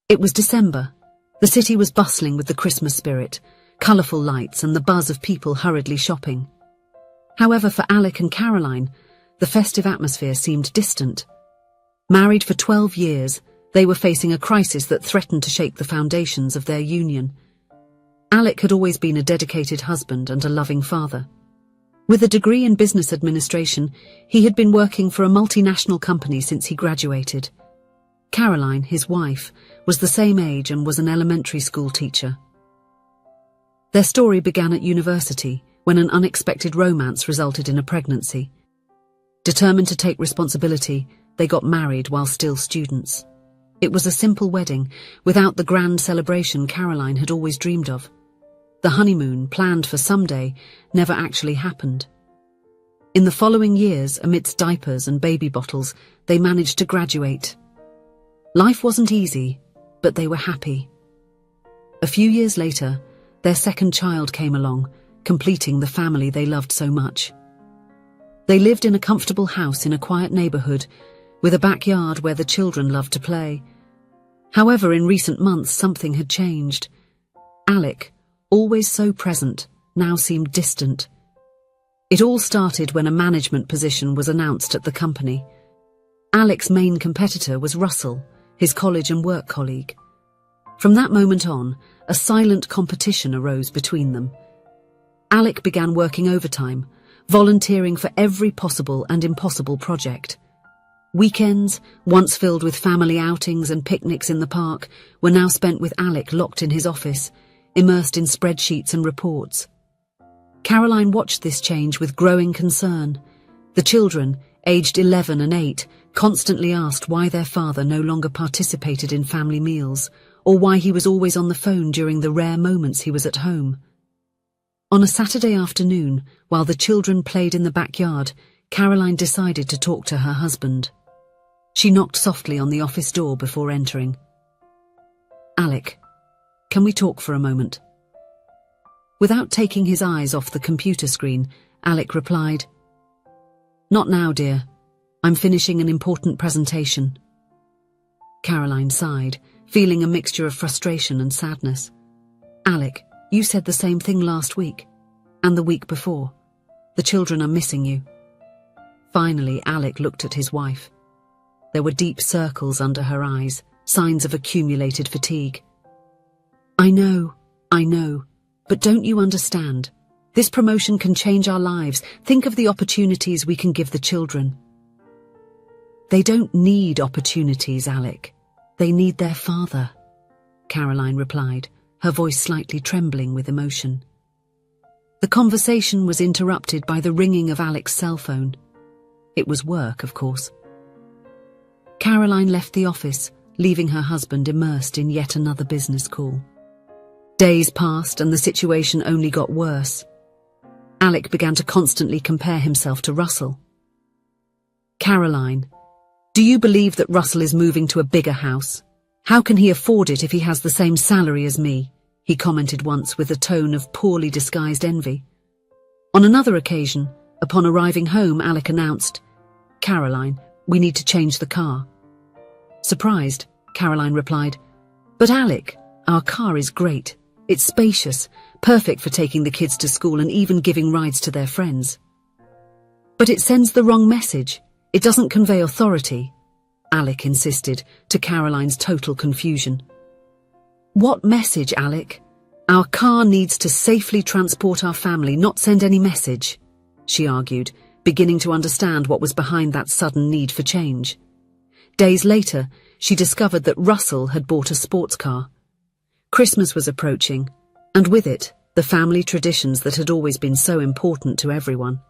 It was December. The city was bustling with the Christmas spirit, colourful lights and the buzz of people hurriedly shopping. However, for Alec and Caroline, the festive atmosphere seemed distant. Married for 12 years, they were facing a crisis that threatened to shake the foundations of their union. Alec had always been a dedicated husband and a loving father. With a degree in business administration, he had been working for a multinational company since he graduated. Caroline, his wife, was the same age and was an elementary school teacher. Their story began at university, when an unexpected romance resulted in a pregnancy. Determined to take responsibility, they got married while still students. It was a simple wedding, without the grand celebration Caroline had always dreamed of. The honeymoon, planned for someday, never actually happened. In the following years, amidst diapers and baby bottles, they managed to graduate. Life wasn't easy, but they were happy. A few years later, their second child came along, completing the family they loved so much. They lived in a comfortable house in a quiet neighborhood, with a backyard where the children loved to play. However, in recent months, something had changed. Alec, always so present, now seemed distant. It all started when a management position was announced at the company. Alec's main competitor was Russell, his college and work colleague. From that moment on, a silent competition arose between them. Alec began working overtime, volunteering for every possible and impossible project. Weekends, once filled with family outings and picnics in the park, were now spent with Alec locked in his office, immersed in spreadsheets and reports. Caroline watched this change with growing concern. The children, aged 11 and 8, constantly asked why their father no longer participated in family meals, or why he was always on the phone during the rare moments he was at home. On a Saturday afternoon, while the children played in the backyard, Caroline decided to talk to her husband. She knocked softly on the office door before entering. "Alec, can we talk for a moment?" Without taking his eyes off the computer screen, Alec replied, "Not now, dear. I'm finishing an important presentation." Caroline sighed, feeling a mixture of frustration and sadness. "Alec, you said the same thing last week, and the week before. The children are missing you." Finally, Alec looked at his wife. There were deep circles under her eyes, signs of accumulated fatigue. I know, but don't you understand? This promotion can change our lives. Think of the opportunities we can give the children." "They don't need opportunities, Alec. They need their father," Caroline replied, her voice slightly trembling with emotion. The conversation was interrupted by the ringing of Alec's cell phone. It was work, of course. Caroline left the office, leaving her husband immersed in yet another business call. Days passed and the situation only got worse. Alec began to constantly compare himself to Russell. "Caroline, do you believe that Russell is moving to a bigger house? How can he afford it if he has the same salary as me?" he commented once with a tone of poorly disguised envy. On another occasion, upon arriving home, Alec announced, "Caroline, we need to change the car." Surprised, Caroline replied, "But Alec, our car is great. It's spacious, perfect for taking the kids to school and even giving rides to their friends." "But it sends the wrong message. It doesn't convey authority," Alec insisted, to Caroline's total confusion. "What message, Alec? Our car needs to safely transport our family, not send any message," she argued, beginning to understand what was behind that sudden need for change. Days later, she discovered that Russell had bought a sports car. Christmas was approaching, and with it, the family traditions that had always been so important to everyone.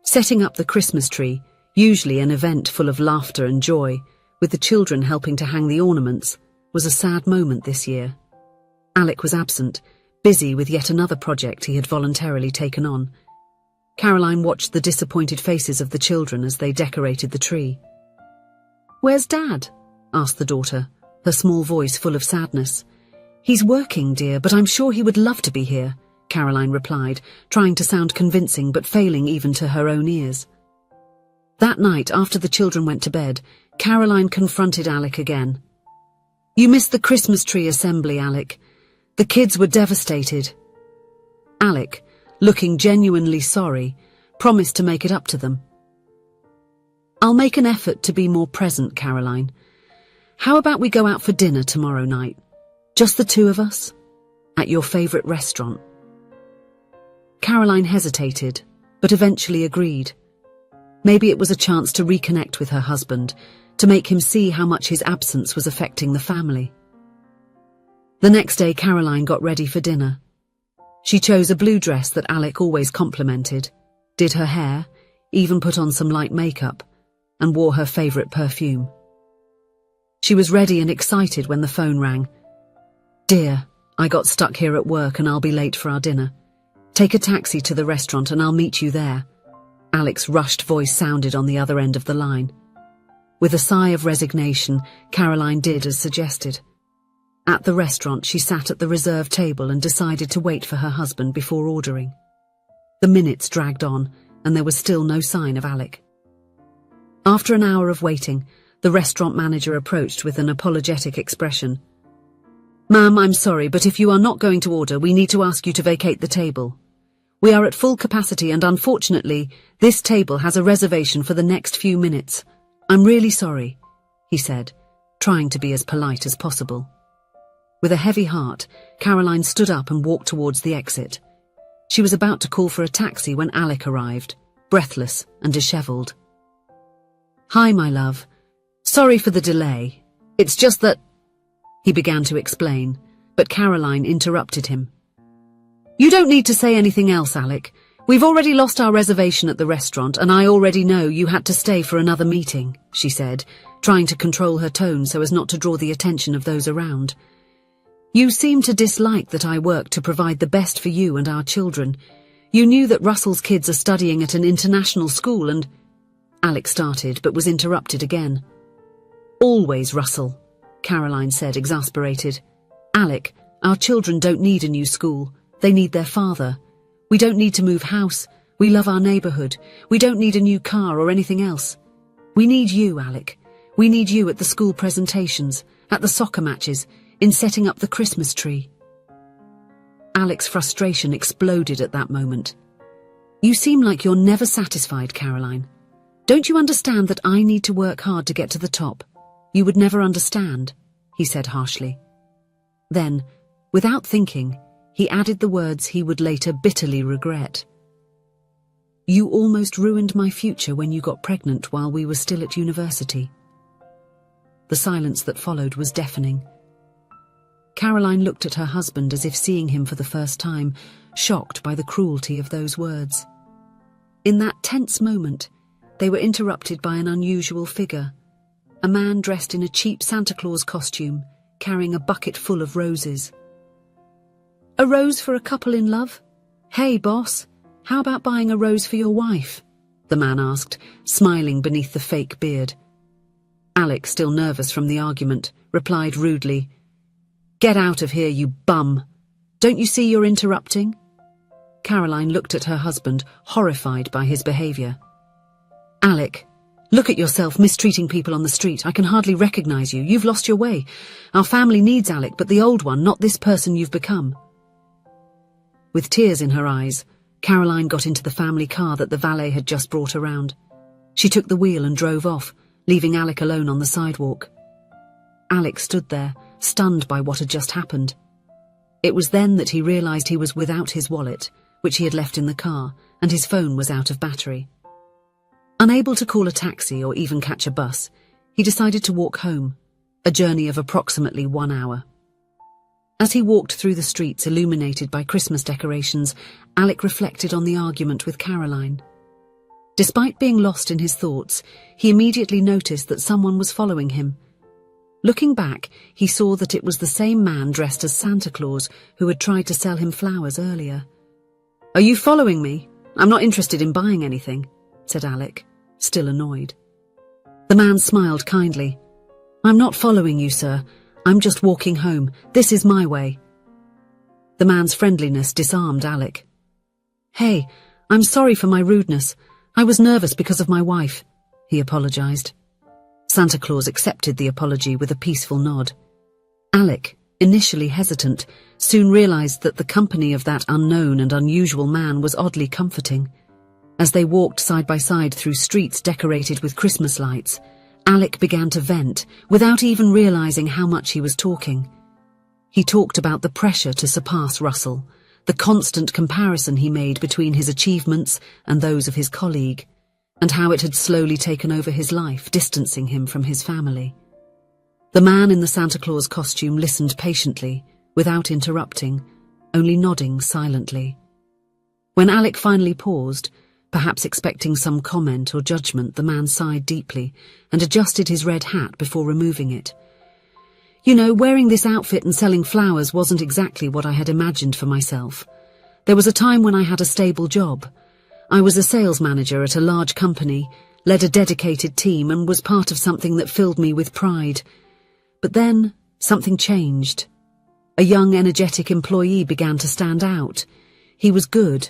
Setting up the Christmas tree, usually an event full of laughter and joy, with the children helping to hang the ornaments, was a sad moment this year. Alec was absent, busy with yet another project he had voluntarily taken on. Caroline watched the disappointed faces of the children as they decorated the tree. "Where's Dad?" asked the daughter, her small voice full of sadness. "He's working, dear, but I'm sure he would love to be here," Caroline replied, trying to sound convincing but failing even to her own ears. That night, after the children went to bed, Caroline confronted Alec again. You missed the Christmas tree assembly, Alec. The kids were devastated. Alec, looking genuinely sorry, promised to make it up to them. I'll make an effort to be more present, Caroline. How about we go out for dinner tomorrow night? Just the two of us? At your favourite restaurant? Caroline hesitated, but eventually agreed. Maybe it was a chance to reconnect with her husband, to make him see how much his absence was affecting the family. The next day, Caroline got ready for dinner. She chose a blue dress that Alec always complimented, did her hair, even put on some light makeup, and wore her favourite perfume. She was ready and excited when the phone rang. Dear, I got stuck here at work and I'll be late for our dinner. Take a taxi to the restaurant and I'll meet you there. Alec's rushed voice sounded on the other end of the line. With a sigh of resignation, Caroline did as suggested. At the restaurant, she sat at the reserved table and decided to wait for her husband before ordering. The minutes dragged on, and there was still no sign of Alec. After an hour of waiting, the restaurant manager approached with an apologetic expression. Ma'am, I'm sorry, but if you are not going to order, we need to ask you to vacate the table. We are at full capacity and unfortunately, this table has a reservation for the next few minutes. I'm really sorry, he said, trying to be as polite as possible. With a heavy heart, Caroline stood up and walked towards the exit. She was about to call for a taxi when Alec arrived, breathless and dishevelled. Hi, my love. Sorry for the delay. It's just that... He began to explain, but Caroline interrupted him. You don't need to say anything else, Alec. We've already lost our reservation at the restaurant and I already know you had to stay for another meeting, she said, trying to control her tone so as not to draw the attention of those around. You seem to dislike that I work to provide the best for you and our children. You knew that Russell's kids are studying at an international school and... Alec started but was interrupted again. Always Russell, Caroline said, exasperated. Alec, our children don't need a new school. They need their father. We don't need to move house. We love our neighbourhood. We don't need a new car or anything else. We need you, Alec. We need you at the school presentations, at the soccer matches, in setting up the Christmas tree. Alec's frustration exploded at that moment. You seem like you're never satisfied, Caroline. Don't you understand that I need to work hard to get to the top? You would never understand, he said harshly. Then, without thinking, he added the words he would later bitterly regret. You almost ruined my future when you got pregnant while we were still at university. The silence that followed was deafening. Caroline looked at her husband as if seeing him for the first time, shocked by the cruelty of those words. In that tense moment, they were interrupted by an unusual figure, a man dressed in a cheap Santa Claus costume, carrying a bucket full of roses. A rose for a couple in love? Hey, boss, how about buying a rose for your wife? The man asked, smiling beneath the fake beard. Alec, still nervous from the argument, replied rudely, Get out of here, you bum. Don't you see you're interrupting? Caroline looked at her husband, horrified by his behaviour. Alec, look at yourself mistreating people on the street. I can hardly recognise you. You've lost your way. Our family needs Alec, but the old one, not this person you've become. With tears in her eyes, Caroline got into the family car that the valet had just brought around. She took the wheel and drove off, leaving Alec alone on the sidewalk. Alec stood there, stunned by what had just happened. It was then that he realised he was without his wallet, which he had left in the car, and his phone was out of battery. Unable to call a taxi or even catch a bus, he decided to walk home, a journey of approximately 1 hour. As he walked through the streets illuminated by Christmas decorations, Alec reflected on the argument with Caroline. Despite being lost in his thoughts, he immediately noticed that someone was following him. Looking back, he saw that it was the same man dressed as Santa Claus who had tried to sell him flowers earlier. Are you following me? I'm not interested in buying anything, said Alec, still annoyed. The man smiled kindly. I'm not following you, sir. I'm just walking home. This is my way. The man's friendliness disarmed Alec. Hey, I'm sorry for my rudeness. I was nervous because of my wife, he apologised. Santa Claus accepted the apology with a peaceful nod. Alec, initially hesitant, soon realized that the company of that unknown and unusual man was oddly comforting. As they walked side by side through streets decorated with Christmas lights, Alec began to vent, without even realizing how much he was talking. He talked about the pressure to surpass Russell, the constant comparison he made between his achievements and those of his colleague, and how it had slowly taken over his life, distancing him from his family. The man in the Santa Claus costume listened patiently, without interrupting, only nodding silently. When Alec finally paused, perhaps expecting some comment or judgment, the man sighed deeply and adjusted his red hat before removing it. You know, wearing this outfit and selling flowers wasn't exactly what I had imagined for myself. There was a time when I had a stable job. I was a sales manager at a large company, led a dedicated team, and was part of something that filled me with pride. But then, something changed. A young, energetic employee began to stand out. He was good,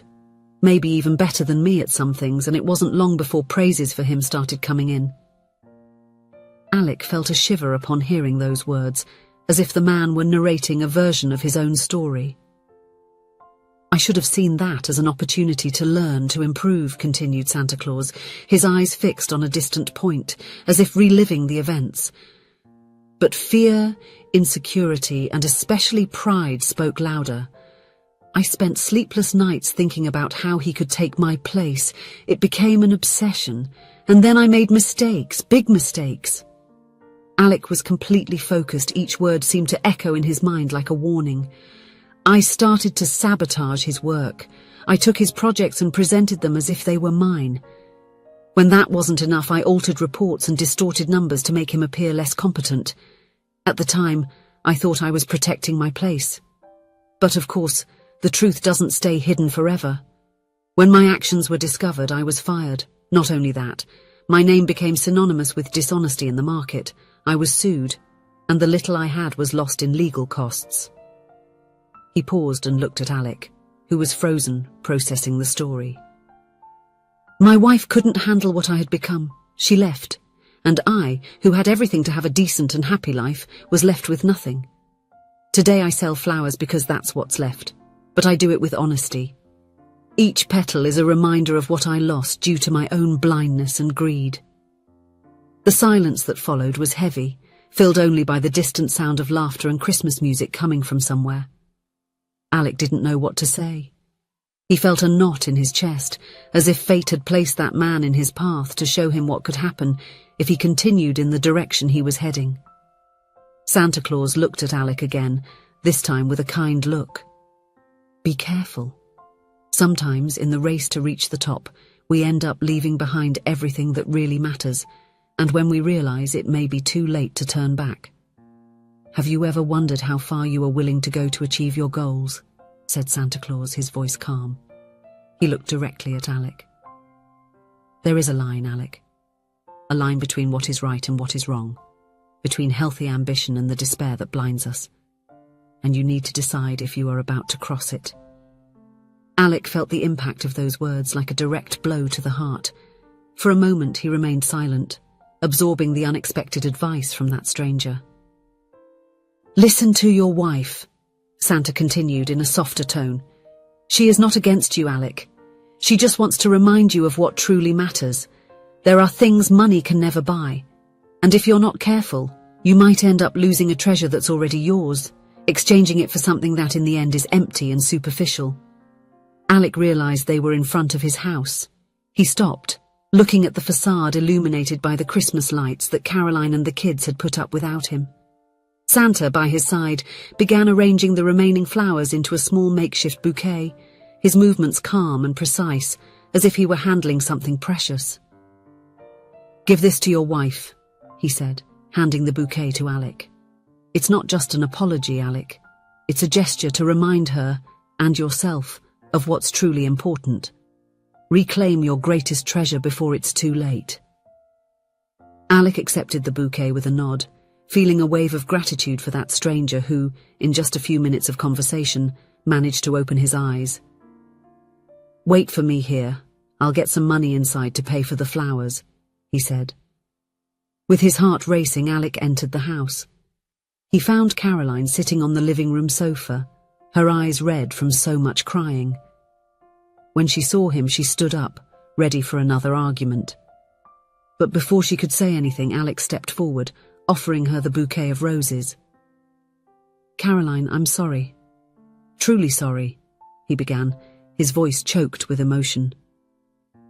maybe even better than me at some things, and it wasn't long before praises for him started coming in. Alec felt a shiver upon hearing those words, as if the man were narrating a version of his own story. I should have seen that as an opportunity to learn, to improve, continued Santa Claus, his eyes fixed on a distant point, as if reliving the events. But fear, insecurity, and especially pride spoke louder. I spent sleepless nights thinking about how he could take my place. It became an obsession, and then I made mistakes, big mistakes. Alec was completely focused. Each word seemed to echo in his mind like a warning. I started to sabotage his work. I took his projects and presented them as if they were mine. When that wasn't enough, I altered reports and distorted numbers to make him appear less competent. At the time, I thought I was protecting my place. But of course, the truth doesn't stay hidden forever. When my actions were discovered, I was fired. Not only that, my name became synonymous with dishonesty in the market. I was sued, and the little I had was lost in legal costs. He paused and looked at Alec, who was frozen, processing the story. My wife couldn't handle what I had become. She left, and I, who had everything to have a decent and happy life, was left with nothing. Today I sell flowers because that's what's left, but I do it with honesty. Each petal is a reminder of what I lost due to my own blindness and greed. The silence that followed was heavy, filled only by the distant sound of laughter and Christmas music coming from somewhere. Alec didn't know what to say. He felt a knot in his chest, as if fate had placed that man in his path to show him what could happen if he continued in the direction he was heading. Santa Claus looked at Alec again, this time with a kind look. Be careful. Sometimes, in the race to reach the top, we end up leaving behind everything that really matters, and when we realize it may be too late to turn back. Have you ever wondered how far you are willing to go to achieve your goals? Said Santa Claus, his voice calm. He looked directly at Alec. There is a line, Alec. A line between what is right and what is wrong, between healthy ambition and the despair that blinds us. And you need to decide if you are about to cross it. Alec felt the impact of those words like a direct blow to the heart. For a moment he remained silent, absorbing the unexpected advice from that stranger. Listen to your wife, Santa continued in a softer tone. She is not against you, Alec. She just wants to remind you of what truly matters. There are things money can never buy, and if you're not careful, you might end up losing a treasure that's already yours, exchanging it for something that in the end is empty and superficial. Alec realized they were in front of his house. He stopped, looking at the facade illuminated by the Christmas lights that Caroline and the kids had put up without him. Santa, by his side, began arranging the remaining flowers into a small makeshift bouquet, his movements calm and precise, as if he were handling something precious. Give this to your wife, he said, handing the bouquet to Alec. It's not just an apology, Alec. It's a gesture to remind her, and yourself, of what's truly important. Reclaim your greatest treasure before it's too late. Alec accepted the bouquet with a nod, feeling a wave of gratitude for that stranger who, in just a few minutes of conversation, managed to open his eyes. Wait for me here. I'll get some money inside to pay for the flowers, he said. With his heart racing, Alec entered the house. He found Caroline sitting on the living room sofa, her eyes red from so much crying. When she saw him, she stood up, ready for another argument. But before she could say anything, Alex stepped forward, offering her the bouquet of roses. "Caroline, I'm sorry. Truly sorry," he began, his voice choked with emotion.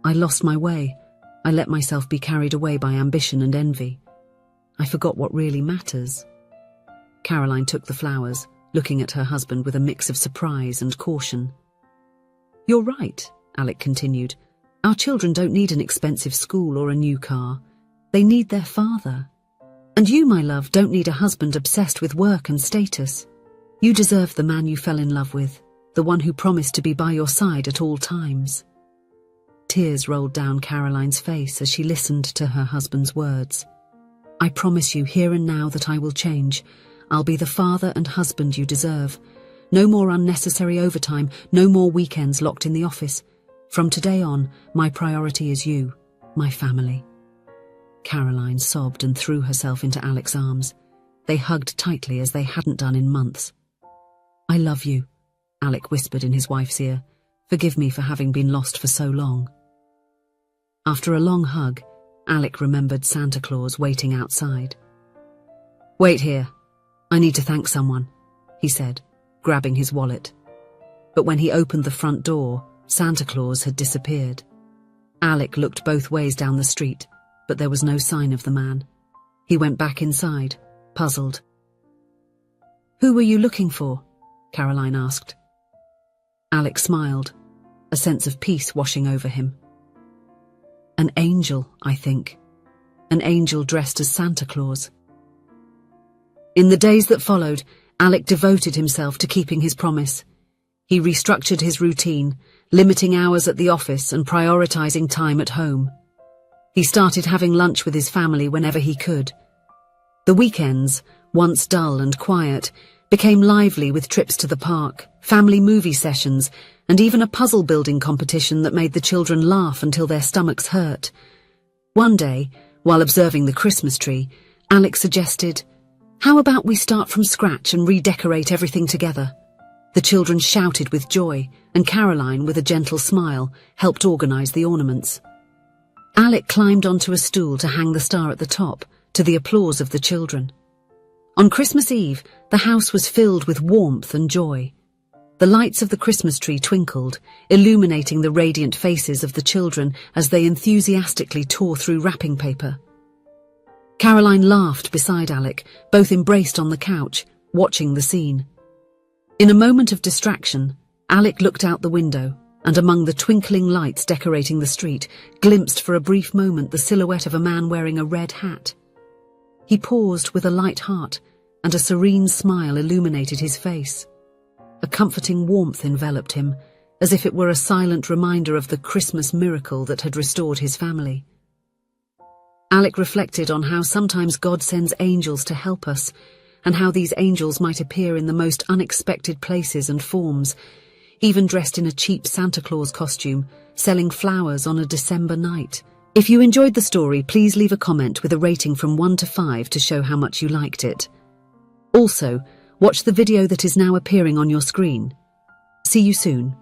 "I lost my way. I let myself be carried away by ambition and envy. I forgot what really matters." Caroline took the flowers, looking at her husband with a mix of surprise and caution. "You're right," Alec continued. "Our children don't need an expensive school or a new car. They need their father. And you, my love, don't need a husband obsessed with work and status. You deserve the man you fell in love with, the one who promised to be by your side at all times." Tears rolled down Caroline's face as she listened to her husband's words. "I promise you here and now that I will change. I'll be the father and husband you deserve. No more unnecessary overtime, no more weekends locked in the office. From today on, my priority is you, my family." Caroline sobbed and threw herself into Alec's arms. They hugged tightly as they hadn't done in months. "I love you," Alec whispered in his wife's ear. "Forgive me for having been lost for so long." After a long hug, Alec remembered Santa Claus waiting outside. "Wait here. I need to thank someone," he said, grabbing his wallet. But when he opened the front door, Santa Claus had disappeared. Alec looked both ways down the street, but there was no sign of the man. He went back inside, puzzled. "Who were you looking for?" Caroline asked. Alec smiled, a sense of peace washing over him. "An angel, I think. An angel dressed as Santa Claus." In the days that followed, Alec devoted himself to keeping his promise. He restructured his routine, limiting hours at the office and prioritizing time at home. He started having lunch with his family whenever he could. The weekends, once dull and quiet, became lively with trips to the park, family movie sessions, and even a puzzle-building competition that made the children laugh until their stomachs hurt. One day, while observing the Christmas tree, Alec suggested, "How about we start from scratch and redecorate everything together?" The children shouted with joy, and Caroline, with a gentle smile, helped organize the ornaments. Alec climbed onto a stool to hang the star at the top, to the applause of the children. On Christmas Eve, the house was filled with warmth and joy. The lights of the Christmas tree twinkled, illuminating the radiant faces of the children as they enthusiastically tore through wrapping paper. Caroline laughed beside Alec, both embraced on the couch, watching the scene. In a moment of distraction, Alec looked out the window, and among the twinkling lights decorating the street, glimpsed for a brief moment the silhouette of a man wearing a red hat. He paused with a light heart, and a serene smile illuminated his face. A comforting warmth enveloped him, as if it were a silent reminder of the Christmas miracle that had restored his family. Alec reflected on how sometimes God sends angels to help us, and how these angels might appear in the most unexpected places and forms, even dressed in a cheap Santa Claus costume, selling flowers on a December night. If you enjoyed the story, please leave a comment with a rating from 1 to 5 to show how much you liked it. Also, watch the video that is now appearing on your screen. See you soon.